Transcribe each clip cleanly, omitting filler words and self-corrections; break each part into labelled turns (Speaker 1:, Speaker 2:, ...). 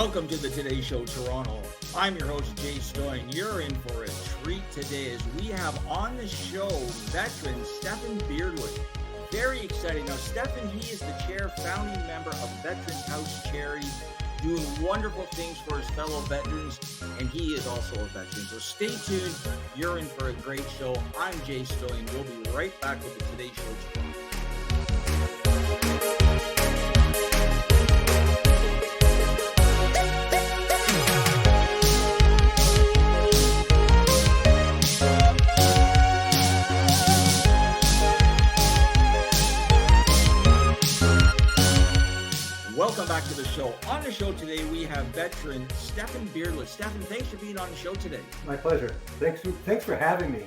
Speaker 1: Welcome to the Today Show Toronto. I'm your host, Jay Stoyan. You're in for a treat today as we have on the show veteran Stephen Beardwood. Very exciting. Now, Stephen, he is the chair, founding member of Veterans House Charity, doing wonderful things for his fellow veterans, and he is also a veteran. So stay tuned. You're in for a great show. I'm Jay Stoyan. We'll be right back with the Today Show Toronto. Welcome back to the show. On the show today, we have veteran Stephen Beardwood. Stephen, thanks for being on the show today.
Speaker 2: My pleasure. Thanks for having me.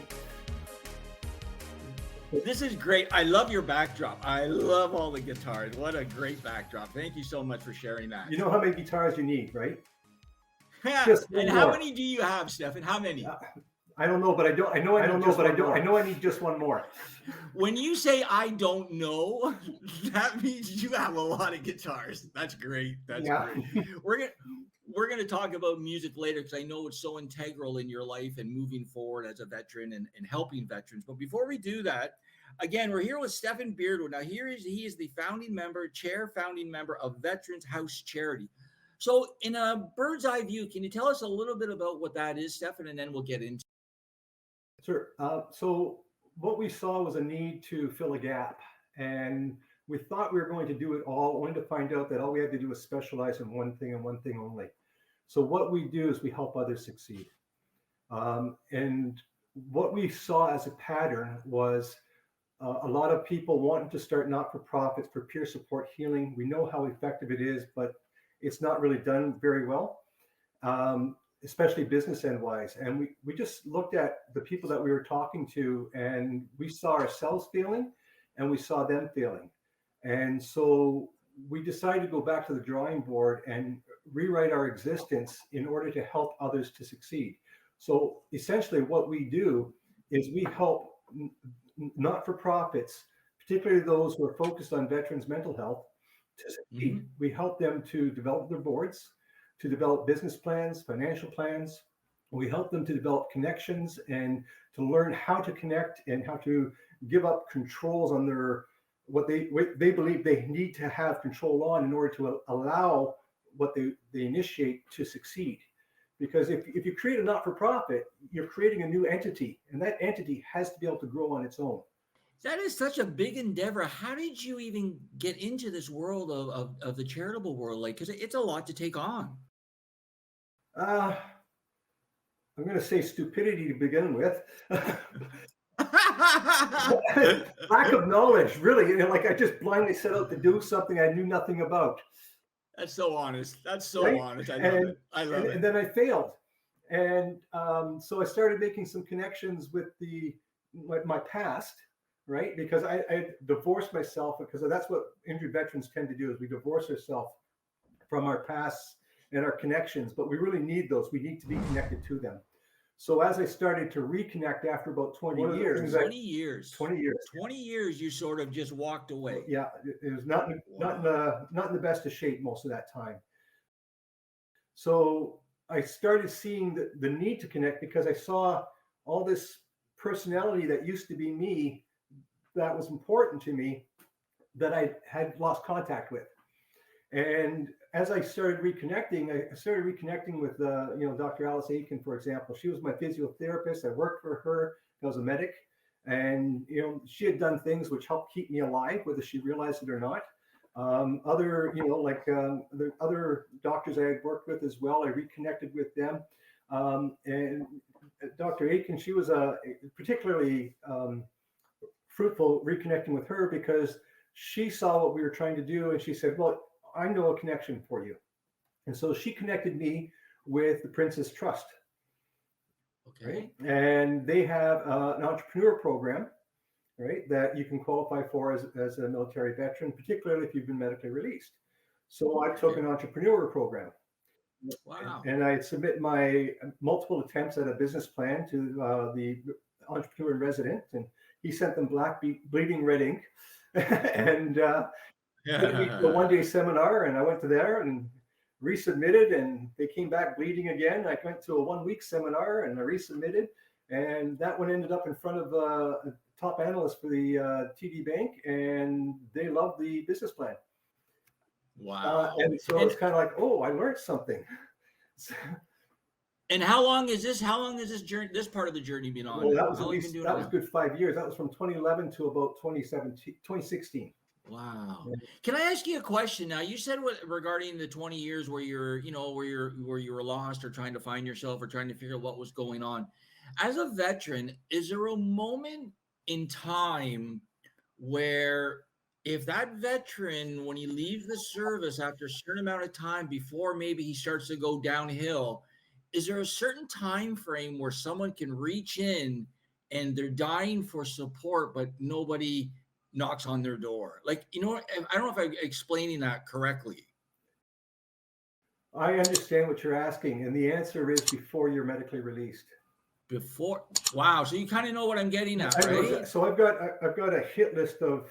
Speaker 1: This is great. I love your backdrop. I love all the guitars. What a great backdrop. Thank you so much for sharing that.
Speaker 2: You know how many guitars you need, right?
Speaker 1: And how many do you have, Stephen? How many?
Speaker 2: I don't know, but I know I need just one more.
Speaker 1: When you say I don't know, that means you have a lot of guitars. That's great. That's great. We're gonna talk about music later because I know it's so integral in your life and moving forward as a veteran and helping veterans. But before we do that, again, we're here with Stephen Beardwood. Now, he is the founding member of Veterans House Charity. So in a bird's eye view, can you tell us a little bit about what that is, Stephen, and then we'll get into it?
Speaker 2: Sure. So what we saw was a need to fill a gap, and we thought we were going to do it all, only to find out that all we had to do was specialize in one thing and one thing only. So what we do is we help others succeed. And what we saw as a pattern was a lot of people wanting to start not-for-profits for peer support healing. We know how effective it is, but it's not really done very well. Especially business end wise. And we just looked at the people that we were talking to, and we saw ourselves failing and we saw them failing. And so we decided to go back to the drawing board and rewrite our existence in order to help others to succeed. So essentially what we do is we help not-for-profits, particularly those who are focused on veterans' mental health, to succeed. Mm-hmm. We help them to develop their boards, to develop business plans, financial plans. We help them to develop connections and to learn how to connect and how to give up controls on what they believe they need to have control on in order to allow what they initiate to succeed. Because if you create a not-for-profit, you're creating a new entity, and that entity has to be able to grow on its own.
Speaker 1: That is such a big endeavor. How did you even get into this world of the charitable world? Like, because it's a lot to take on.
Speaker 2: I'm going to say stupidity to begin with. Lack of knowledge, really. Like I just blindly set out to do something I knew nothing about.
Speaker 1: That's so honest. That's so honest. I love it.
Speaker 2: And then I failed. And so I started making some connections with my past, right? Because I divorced myself, because that's what injured veterans tend to do, is we divorce ourselves from our past and our connections, but we really need those. We need to be connected to them. So as I started to reconnect after about 20 years,
Speaker 1: 20 years, you sort of just walked away.
Speaker 2: Yeah, it was not in the best of shape most of that time. So I started seeing the need to connect, because I saw all this personality that used to be me, that was important to me, that I had lost contact with. And as I started reconnecting, with Dr. Alice Aiken, for example. She was my physiotherapist. I worked for her. I was a medic, and she had done things which helped keep me alive, whether she realized it or not. The other doctors I had worked with as well, I reconnected with them. And Dr. Aiken, she was particularly fruitful reconnecting with her, because she saw what we were trying to do, and she said, well, I know a connection for you. And so she connected me with the Princess Trust.
Speaker 1: Okay.
Speaker 2: Right? And they have an entrepreneur program, right, that you can qualify for as a military veteran, particularly if you've been medically released. So I took an entrepreneur program.
Speaker 1: Wow.
Speaker 2: And I submit my multiple attempts at a business plan to the entrepreneur in resident, and he sent them black bleeding red ink. And a one-day seminar, and I went to there and resubmitted, and they came back bleeding again. I went to a 1-week seminar and I resubmitted, and that one ended up in front of a top analyst for the TD Bank, and they loved the business plan.
Speaker 1: Wow.
Speaker 2: And so it's kind of like, oh, I learned something.
Speaker 1: And how long is this journey, this part of the journey been on?
Speaker 2: Well, that was good 5 years. That was from 2011 to about 2016.
Speaker 1: Wow. Yeah. Can I ask you a question now? You said regarding the 20 years where you're, where you were lost or trying to find yourself or trying to figure out what was going on. As a veteran, is there a moment in time where if that veteran, when he leaves the service after a certain amount of time before maybe he starts to go downhill, is there a certain time frame where someone can reach in and they're dying for support, but nobody knocks on their door? Like, I don't know if I'm explaining that correctly.
Speaker 2: I understand what you're asking, and the answer is before you're medically released.
Speaker 1: Before, wow. So you kind of know what I'm getting at, right?
Speaker 2: So I've got a hit list of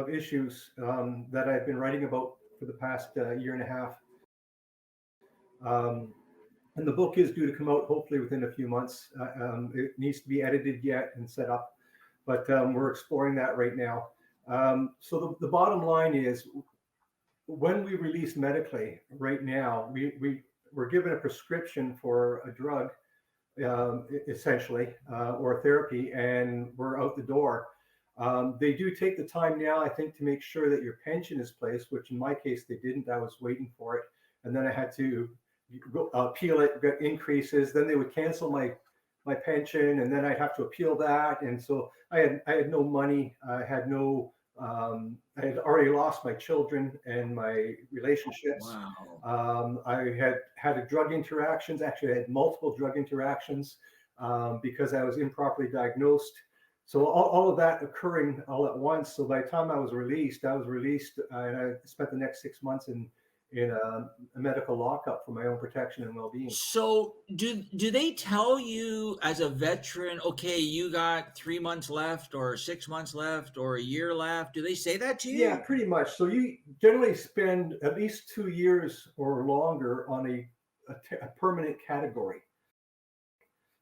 Speaker 2: issues that I've been writing about for the past year and a half. And the book is due to come out hopefully within a few months. It needs to be edited yet and set up, but we're exploring that right now. So the bottom line is, when we release medically right now, we're given a prescription for a drug, essentially, or a therapy, and we're out the door. They do take the time now, I think, to make sure that your pension is placed, which in my case they didn't. I was waiting for it, and then I had to appeal it, get increases. Then they would cancel my pension, and then I'd have to appeal that. And so I had no money. I had I had already lost my children and my relationships.
Speaker 1: Wow.
Speaker 2: I had drug interactions. Actually, I had multiple drug interactions because I was improperly diagnosed. So all of that occurring all at once. So by the time I was released, and I spent the next 6 months in a medical lockup for my own protection and well-being.
Speaker 1: So do they tell you as a veteran, okay, you got 3 months left or 6 months left or a year left? Do they say that to you?
Speaker 2: Yeah, pretty much. So you generally spend at least 2 years or longer on a permanent category,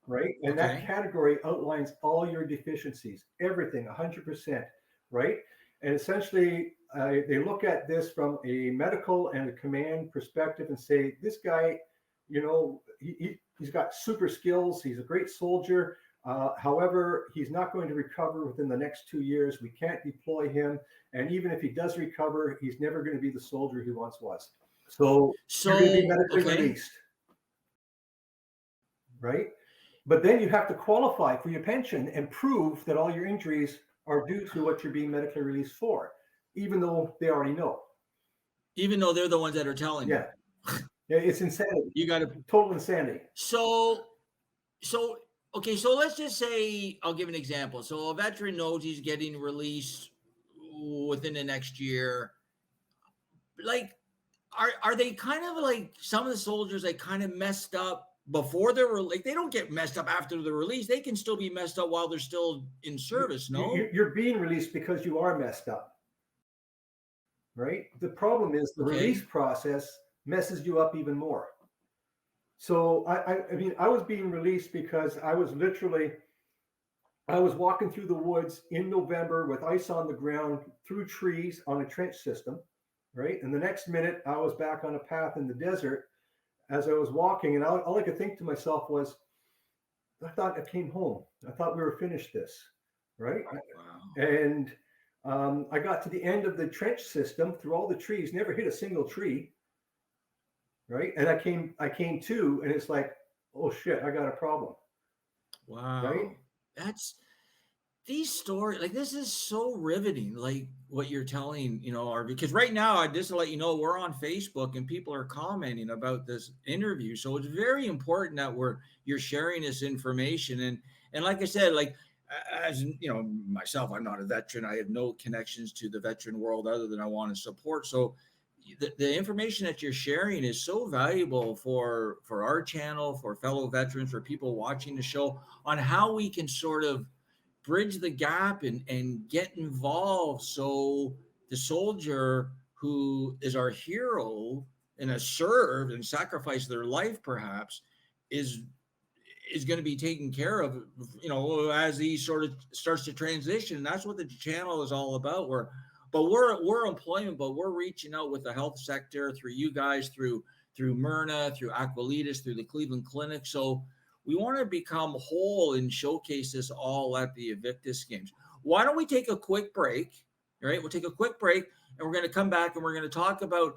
Speaker 2: right? And that category outlines all your deficiencies, everything, 100%, right? And essentially, they look at this from a medical and a command perspective and say, this guy, he's got super skills. He's a great soldier. However, he's not going to recover within the next 2 years. We can't deploy him. And even if he does recover, he's never going to be the soldier he once was. So you're going to be medically released, right? But then you have to qualify for your pension and prove that all your injuries are due to what you're being medically released for, even though they already know.
Speaker 1: Even though they're the ones that are telling you.
Speaker 2: Yeah, it's insanity.
Speaker 1: You got to
Speaker 2: total insanity.
Speaker 1: So okay, so let's just say, I'll give an example. So a veteran knows he's getting released within the next year. Like, are they kind of like some of the soldiers that kind of messed up before they're like, they don't get messed up after the release. They can still be messed up while they're still in service. No,
Speaker 2: you're being released because you are messed up, right? The problem is the release process messes you up even more. So I mean, I was being released because I was walking through the woods in November with ice on the ground, through trees on a trench system, right? And the next minute I was back on a path in the desert as I was walking, and all I could think to myself was, I thought I came home. I thought we were finished this, right? Wow. And I got to the end of the trench system through all the trees, never hit a single tree, right? And I came to, and it's like, oh shit, I got a problem.
Speaker 1: Wow.
Speaker 2: Right?
Speaker 1: That's these stories, like, this is so riveting, like what you're telling, because right now, just to let you know, we're on Facebook and people are commenting about this interview. So it's very important that you're sharing this information. And like I said, like, as myself, I'm not a veteran. I have no connections to the veteran world other than I want to support. So the information that you're sharing is so valuable for our channel, for fellow veterans, for people watching the show, on how we can sort of bridge the gap and get involved. So the soldier who is our hero, and has served and sacrificed their life perhaps is going to be taken care of, as he sort of starts to transition. And that's what the channel is all about. We're employment, but we're reaching out with the health sector through you guys, through Myrna, through Aquilitas, through the Cleveland Clinic. So we want to become whole and showcase this all at the Invictus Games. Why don't we take a quick break? All right, we'll take a quick break, and we're going to come back and we're going to talk about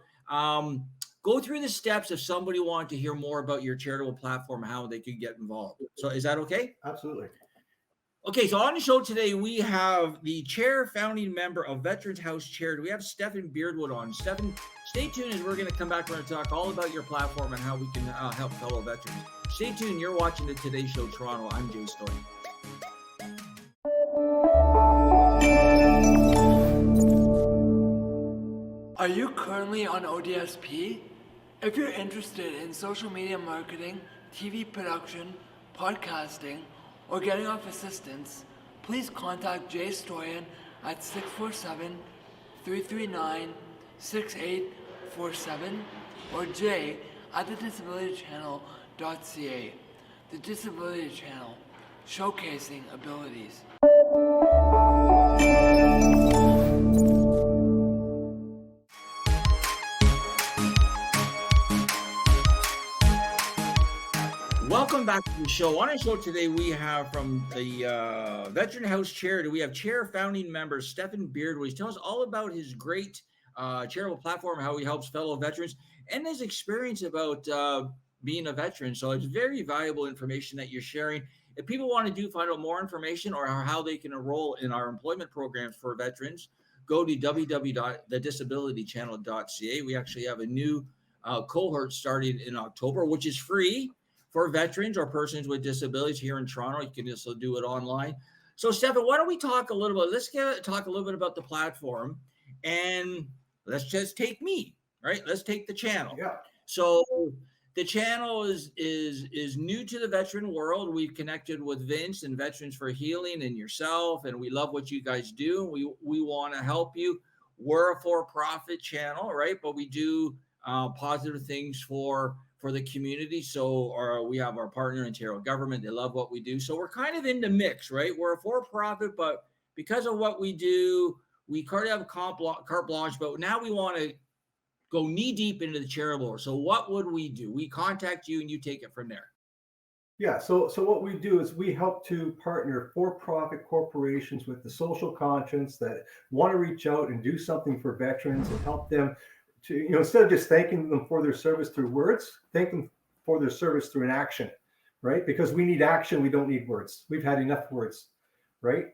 Speaker 1: go through the steps if somebody wanted to hear more about your charitable platform, how they could get involved. So is that okay?
Speaker 2: Absolutely.
Speaker 1: Okay, so on the show today, we have the founding member of Veterans House Charity. We have Stefan Beardwood on. Stefan, stay tuned as we're going to come back. We're going to talk all about your platform and how we can help fellow veterans. Stay tuned. You're watching the Today Show Toronto. I'm Jay Stoyan.
Speaker 3: Are you currently on ODSP? If you're interested in social media marketing, TV production, podcasting, or getting off assistance, please contact Jay Stoyan at 647-339-6847 or Jay at thedisabilitychannel.ca. The Disability Channel, showcasing abilities.
Speaker 1: Welcome back to the show. On our show today, we have from the Veteran House Charity, we have founding member Stefan Beardwood. He's telling us all about his great charitable platform, how he helps fellow veterans, and his experience about being a veteran. So it's very valuable information that you're sharing. If people want to find out more information or how they can enroll in our employment programs for veterans, go to www.thedisabilitychannel.ca. We actually have a new cohort starting in October, which is free for veterans or persons with disabilities here in Toronto. You can also do it online. So, Stefan, why don't we talk a little bit? Let's talk a little bit about the platform, and let's just take me, right? Let's take the channel.
Speaker 2: Yeah.
Speaker 1: So the channel is new to the veteran world. We've connected with Vince and Veterans for Healing and yourself, and we love what you guys do. We want to help you. We're a for-profit channel, right? But we do positive things for the community. So we have our partner, Ontario government. They love what we do. So we're kind of in the mix, right? We're a for-profit, but because of what we do, we kind of have carte blanche, but now we want to go knee deep into the charitable. So what would we do? We contact you and you take it from there.
Speaker 2: Yeah, so what we do is we help to partner for-profit corporations with the social conscience that want to reach out and do something for veterans and help them to, instead of just thanking them for their service through words, thank them for their service through an action, right? Because we need action, we don't need words. We've had enough words, right?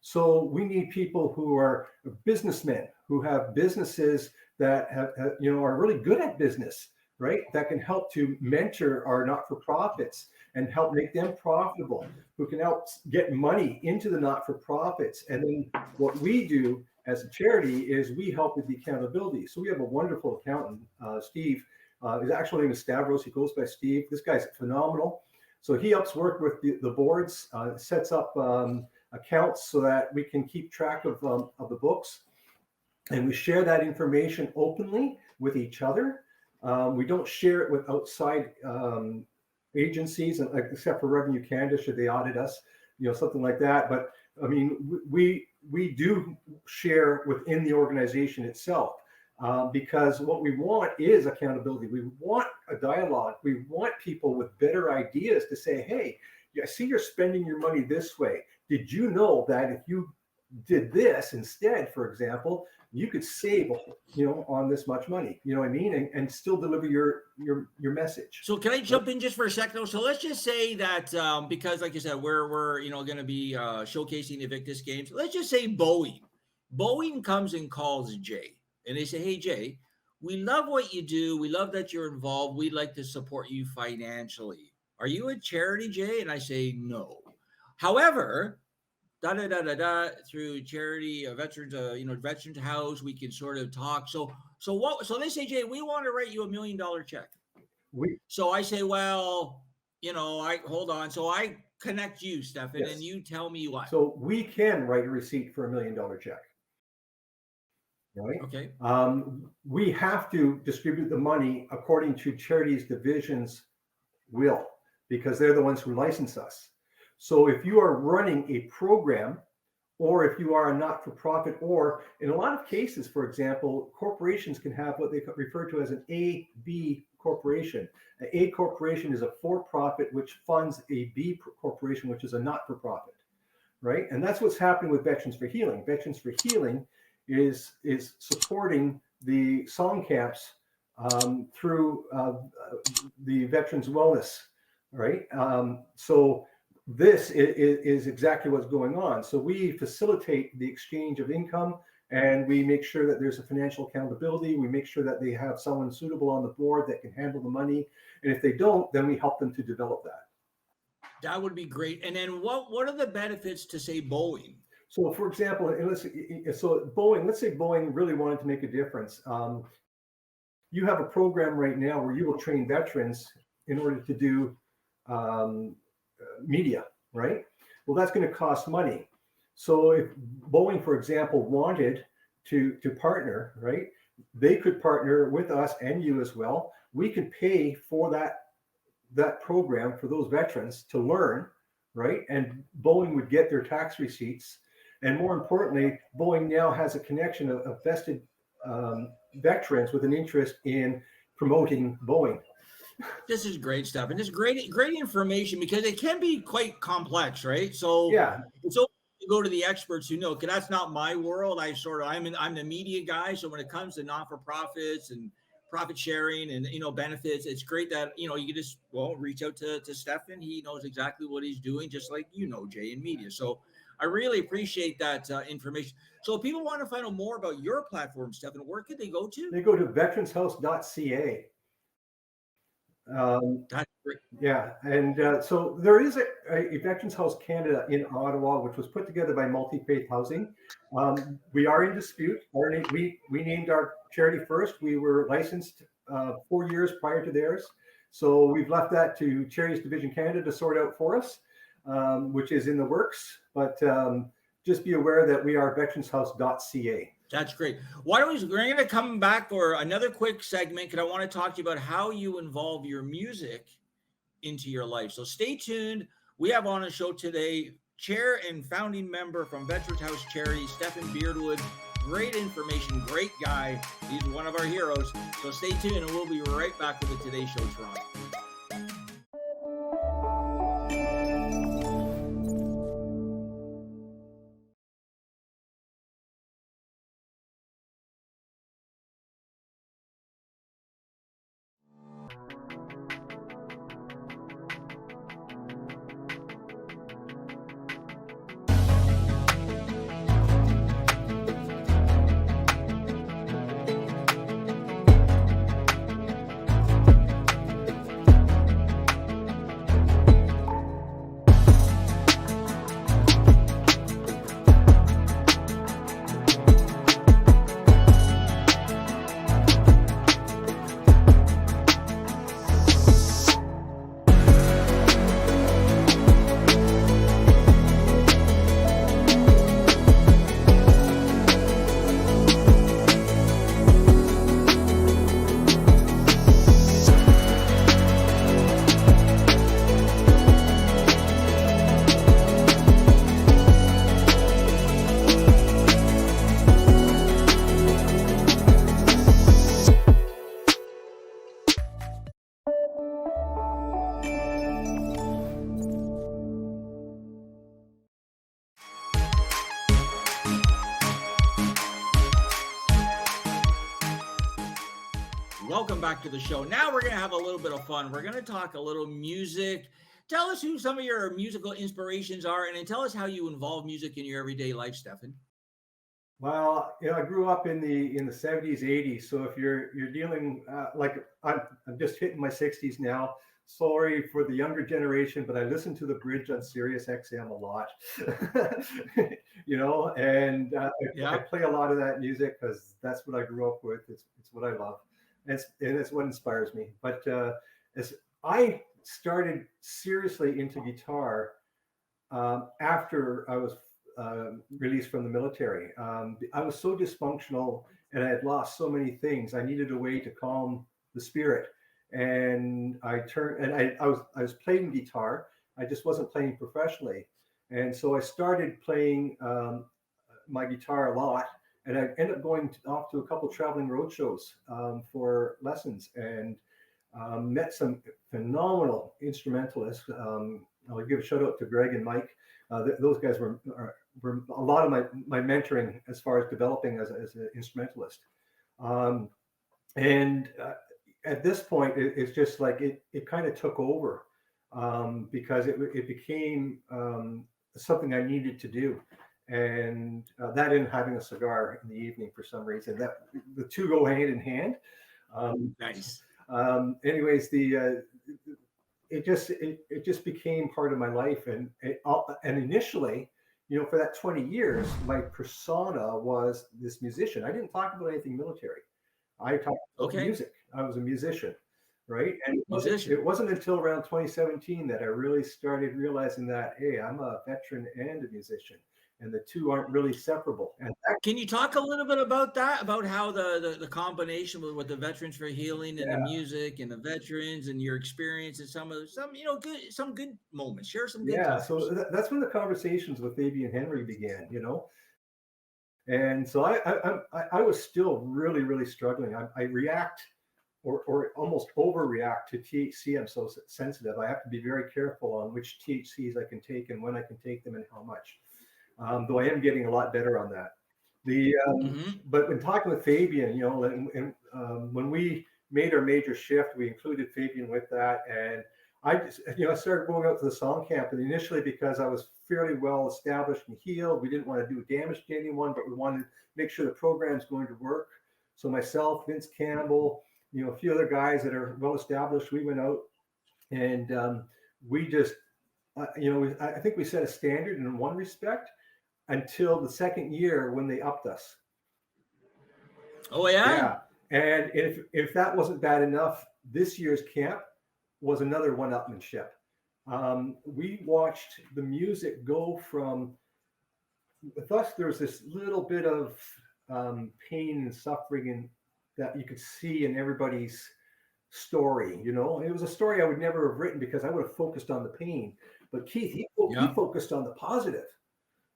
Speaker 2: So we need people who are businessmen, who have businesses that are really good at business, right? That can help to mentor our not-for-profits and help make them profitable, who can help get money into the not-for-profits. And then what we do as a charity is we help with the accountability. So we have a wonderful accountant, Steve. His actual name is Stavros. He goes by Steve. This guy's phenomenal. So he helps work with the boards, sets up accounts so that we can keep track of the books. And we share that information openly with each other. We don't share it with outside agencies, except for Revenue Canada, should they audit us, something like that. But I mean, we do share within the organization itself, because what we want is accountability. We want a dialogue. We want people with better ideas to say, hey, I see you're spending your money this way. Did you know that if you did this instead, for example, you could save, on this much money, you know what I mean? And still deliver your message.
Speaker 1: So can I jump in just for a second? So let's just say that, because like you said, we're going to be showcasing the Invictus Games. Let's just say Boeing comes and calls Jay and they say, hey, Jay, we love what you do. We love that you're involved. We'd like to support you financially. Are you a charity, Jay? And I say, no. However, through charity, veterans, Veterans House, we can sort of talk. So they say, Jay, we want to write you $1 million check. So I say, well, hold on. So I connect you, Stefan, yes. And you tell me what.
Speaker 2: So we can write a receipt for $1 million check. right?
Speaker 1: Okay.
Speaker 2: We have to distribute the money according to charities division's will, because they're the ones who license us. So if you are running a program, or if you are a not-for-profit, or in a lot of cases, for example, corporations can have what they refer to as an A-B corporation. An A corporation is a for-profit which funds a B corporation, which is a not-for-profit, right? And that's what's happening with Veterans for Healing. Veterans for Healing is supporting the song camps through the Veterans Wellness, right? So this is exactly what's going on. So we facilitate the exchange of income, and we make sure that there's a financial accountability. We make sure that they have someone suitable on the board that can handle the money. And if they don't, then we help them to develop that.
Speaker 1: That would be great. And then what are the benefits to, say, Boeing?
Speaker 2: So for example, Boeing, let's say Boeing really wanted to make a difference. You have a program right now where you will train veterans in order to do media, right? Well, that's going to cost money. So if Boeing, for example, wanted to partner, right, they could partner with us and you as well. We could pay for that program for those veterans to learn, right? And Boeing would get their tax receipts. And more importantly, Boeing now has a connection of vested veterans with an interest in promoting Boeing.
Speaker 1: This is great stuff, and it's great information, because it can be quite complex, right? So
Speaker 2: yeah,
Speaker 1: it's okay to go to the experts who know, because that's not my world. I'm the media guy. So when it comes to not-for-profits and profit sharing and benefits, it's great that you can just reach out to Stefan. He knows exactly what he's doing, just like Jay, in media. So I really appreciate that information. So if people want to find out more about your platform, Stefan, where could they go to?
Speaker 2: They go to veteranshouse.ca.
Speaker 1: That's great.
Speaker 2: Yeah, and so there is a Veterans House Canada in Ottawa, which was put together by Multi-Faith Housing. We are in dispute. We named our charity first. We were licensed 4 years prior to theirs. So we've left that to Charities Division Canada to sort out for us, which is in the works. But just be aware that we are veteranshouse.ca.
Speaker 1: That's great. We're going to come back for another quick segment, because I want to talk to you about how you involve your music into your life. So stay tuned. We have on a show today chair and founding member from Veterans House Charity, Stefan Beardwood. Great information, great guy. He's one of our heroes. So stay tuned, and we'll be right back with the Today Show Toronto. Welcome back to the show. Now we're going to have a little bit of fun. We're going to talk a little music. Tell us who some of your musical inspirations are, and then tell us how you involve music in your everyday life, Stefan.
Speaker 2: Well, I grew up in the 70s, 80s. So if you're dealing like I'm just hitting my 60s now. Sorry for the younger generation, but I listen to The Bridge on Sirius XM a lot. And I play a lot of that music because that's what I grew up with. It's what I love, and it's what inspires me. But as I started seriously into guitar after I was released from the military. I was so dysfunctional and I had lost so many things. I needed a way to calm the spirit. And I was playing guitar. I just wasn't playing professionally. And so I started playing my guitar a lot. And I ended up going off to a couple traveling road shows for lessons, and met some phenomenal instrumentalists. I'll give a shout out to Greg and Mike. Those guys were a lot of my mentoring as far as developing as an instrumentalist. And at this point, it's just like it kind of took over because it became something I needed to do. And that and having a cigar in the evening for some reason, that the two go hand in hand.
Speaker 1: Nice.
Speaker 2: Anyways, it just became part of my life, and initially, for that 20 years, my persona was this musician. I didn't talk about anything military. I talked about music. I was a musician, right? And it wasn't until around 2017 that I really started realizing that, hey, I'm a veteran and a musician, and the two aren't really separable. And
Speaker 1: can you talk a little bit about that, about how the combination with the Veterans for Healing and the music and the veterans and your experience and some good moments? Share some good times.
Speaker 2: So that's when the conversations with Fabian Henry began, and so I was still really, really struggling. I react or almost overreact to THC. I'm so sensitive. I have to be very careful on which THCs I can take and when I can take them and how much. Though I am getting a lot better on that. But when talking with Fabian, when we made our major shift, we included Fabian with that, and I just, I started going out to the song camp, and initially because I was fairly well established and healed, we didn't want to do damage to anyone, but we wanted to make sure the program's going to work. So myself, Vince Campbell, a few other guys that are well established, we went out and we just, I think we set a standard in one respect until the second year when they upped us.
Speaker 1: Oh yeah.
Speaker 2: And if that wasn't bad enough, this year's camp was another one-upmanship. We watched the music go from, with us, there was this little bit of pain and suffering and that you could see in everybody's story. It was a story I would never have written because I would have focused on the pain. But Keith, he focused on the positive,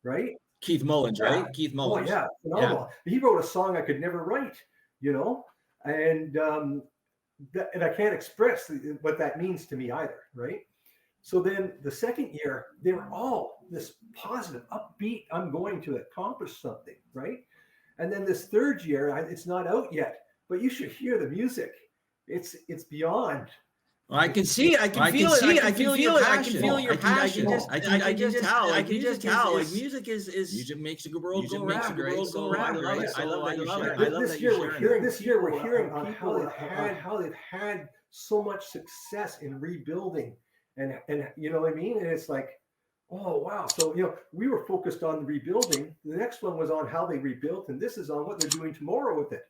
Speaker 2: right?
Speaker 1: Keith Mullins, right? Keith Mullins.
Speaker 2: Oh, yeah, phenomenal. Yeah. He wrote a song I could never write, and and I can't express what that means to me either, right? So then the second year, they were all this positive, upbeat, I'm going to accomplish something, right? And then this third year, it's not out yet, but you should hear the music. It's beyond.
Speaker 1: Well, I can see it. I can feel it. I can feel your passion. I can just tell. Like music is music makes the world go round. I love it.
Speaker 2: This year we're hearing on how they've had so much success in rebuilding, and you know what I mean. And it's like, oh wow. So we were focused on the rebuilding. The next one was on how they rebuilt, and this is on what they're doing tomorrow with it.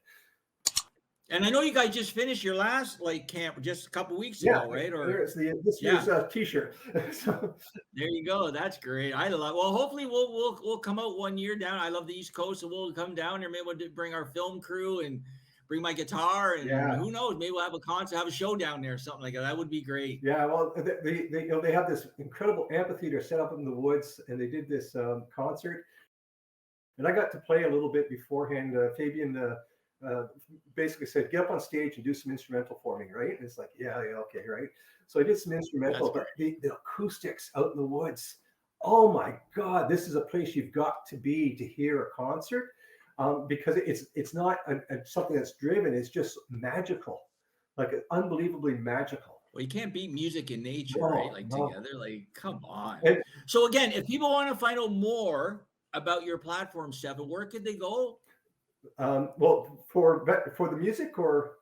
Speaker 1: And I know you guys just finished your last camp just a couple weeks ago, right? Or
Speaker 2: there's this year's T-shirt. So
Speaker 1: there you go. That's great. I love. Well, hopefully we'll come out 1 year down. I love the East Coast, so we'll come down there. Maybe we'll bring our film crew and bring my guitar, and who knows? Maybe we'll have a concert, have a show down there, something like that. That would be great.
Speaker 2: Yeah. Well, they have this incredible amphitheater set up in the woods, and they did this concert, and I got to play a little bit beforehand. Fabian. Basically said, get up on stage and do some instrumental for me, right? And it's like, yeah, okay, right? So I did some instrumental, but the acoustics out in the woods, oh my God, this is a place you've got to be to hear a concert, because it's not something that's driven, it's just magical, like unbelievably magical.
Speaker 1: Well, you can't beat music and nature, right? Like together, like come on. So again, if people want to find out more about your platform, Stefan, where could they go?
Speaker 2: Well, for the music, or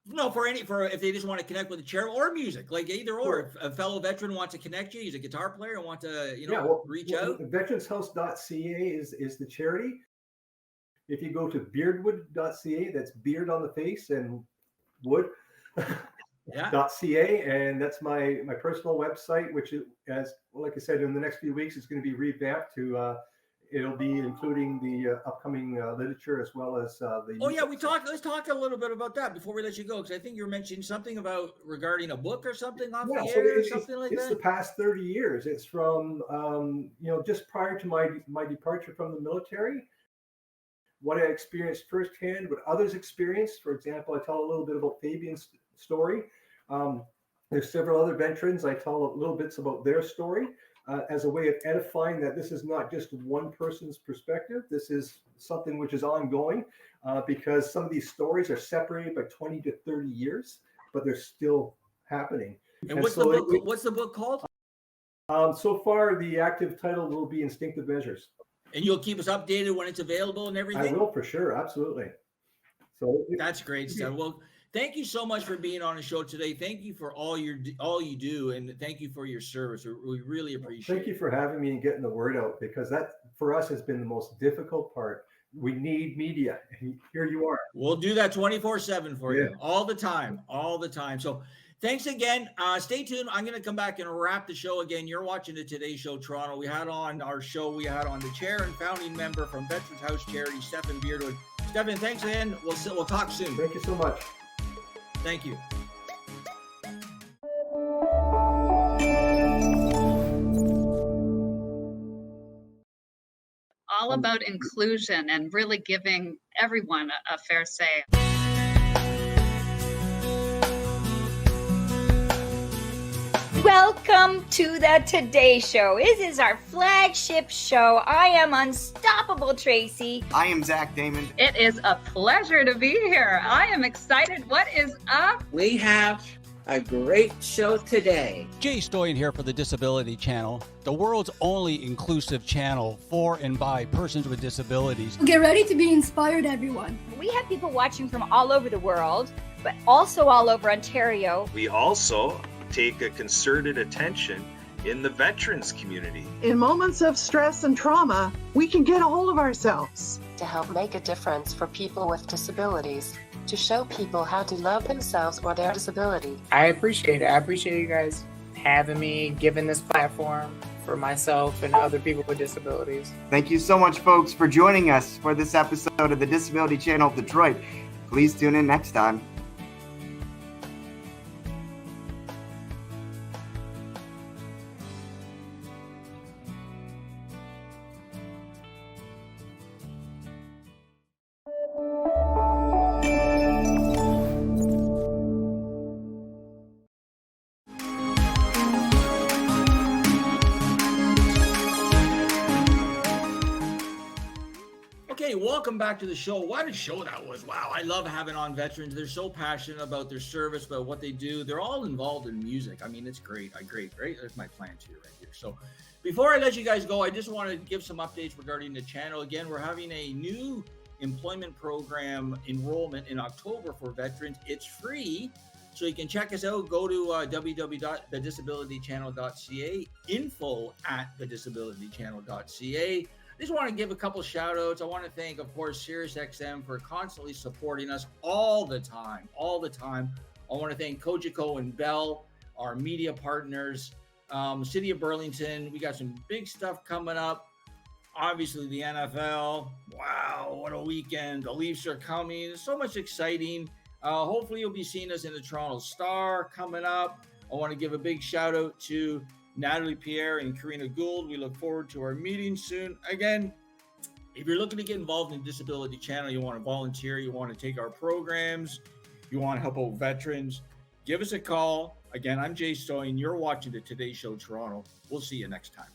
Speaker 1: no, for if they just want to connect with the chair or music, like either or. If a fellow veteran wants to connect you, he's a guitar player and want to reach out.
Speaker 2: Veteranshouse.ca is the charity. If you go to beardwood.ca, that's beard on the face and wood. .ca, and that's my personal website, which is, as like I said, in the next few weeks, it's going to be revamped to It'll be including the upcoming literature as well as the.
Speaker 1: Oh yeah, let's talk a little bit about that before we let you go, because I think you were mentioning something about regarding a book or something off the air or something like that.
Speaker 2: It's the past 30 years. It's from just prior to my departure from the military. What I experienced firsthand, what others experienced. For example, I tell a little bit about Fabian's story. There's several other veterans. I tell little bits about their story as a way of edifying that this is not just one person's perspective. This is something which is ongoing because some of these stories are separated by 20 to 30 years, but they're still happening.
Speaker 1: And what's the book called?
Speaker 2: So far, the active title will be Instinctive Measures.
Speaker 1: And you'll keep us updated when it's available and everything?
Speaker 2: I will, for sure. Absolutely. So
Speaker 1: that's great stuff. Well, thank you so much for being on the show today. Thank you for all you do, and thank you for your service. We really appreciate it.
Speaker 2: Thank you for having me and getting the word out, because that for us has been the most difficult part. We need media. And here you are.
Speaker 1: We'll do that 24/7 for you all the time. So thanks again. Stay tuned. I'm going to come back and wrap the show again. You're watching the Today Show Toronto. We had on the chair and founding member from Veterans House Charity, Stefan Beardwood. Stefan, thanks again. We'll talk soon.
Speaker 2: Thank you so much.
Speaker 1: Thank you.
Speaker 4: All about inclusion and really giving everyone a fair say.
Speaker 5: Welcome to the Today Show. This is our flagship show. I am Unstoppable Tracy.
Speaker 6: I am Zach Damon.
Speaker 4: It is a pleasure to be here. I am excited. What is up?
Speaker 7: We have a great show today.
Speaker 8: Jay Stoyan here for the Disability Channel, the world's only inclusive channel for and by persons with disabilities.
Speaker 9: Get ready to be inspired, everyone.
Speaker 5: We have people watching from all over the world, but also all over Ontario.
Speaker 10: We also take a concerted attention in the veterans community.
Speaker 11: In moments of stress and trauma, we can get a hold of ourselves.
Speaker 12: To help make a difference for people with disabilities, to show people how to love themselves or their disability.
Speaker 7: I appreciate it. I appreciate you guys having me, giving this platform for myself and other people with disabilities.
Speaker 6: Thank you so much, folks, for joining us for this episode of the Disability Channel of Detroit. Please tune in next time.
Speaker 1: Okay, welcome back to the show. What a show that was. Wow, I love having on veterans. They're so passionate about their service, about what they do. They're all involved in music. I mean, it's great. Great. That's my plant here right here. So before I let you guys go, I just want to give some updates regarding the channel. Again, we're having a new employment program enrollment in October for veterans. It's free. So you can check us out. Go to www.thedisabilitychannel.ca, info@thedisabilitychannel.ca. I just want to give a couple shout outs. I want to thank, of course, SiriusXM for constantly supporting us all the time. I want to thank Kojiko and Bell, our media partners, City of Burlington. We got some big stuff coming up. Obviously, the NFL. Wow, what a weekend. The Leafs are coming. So much exciting. Hopefully, you'll be seeing us in the Toronto Star coming up. I want to give a big shout out to Natalie Pierre and Karina Gould. We look forward to our meeting soon. Again, if you're looking to get involved in the Disability Channel, you want to volunteer, you want to take our programs, you want to help out veterans, give us a call. Again, I'm Jay Stoyan. You're watching the Today Show Toronto. We'll see you next time.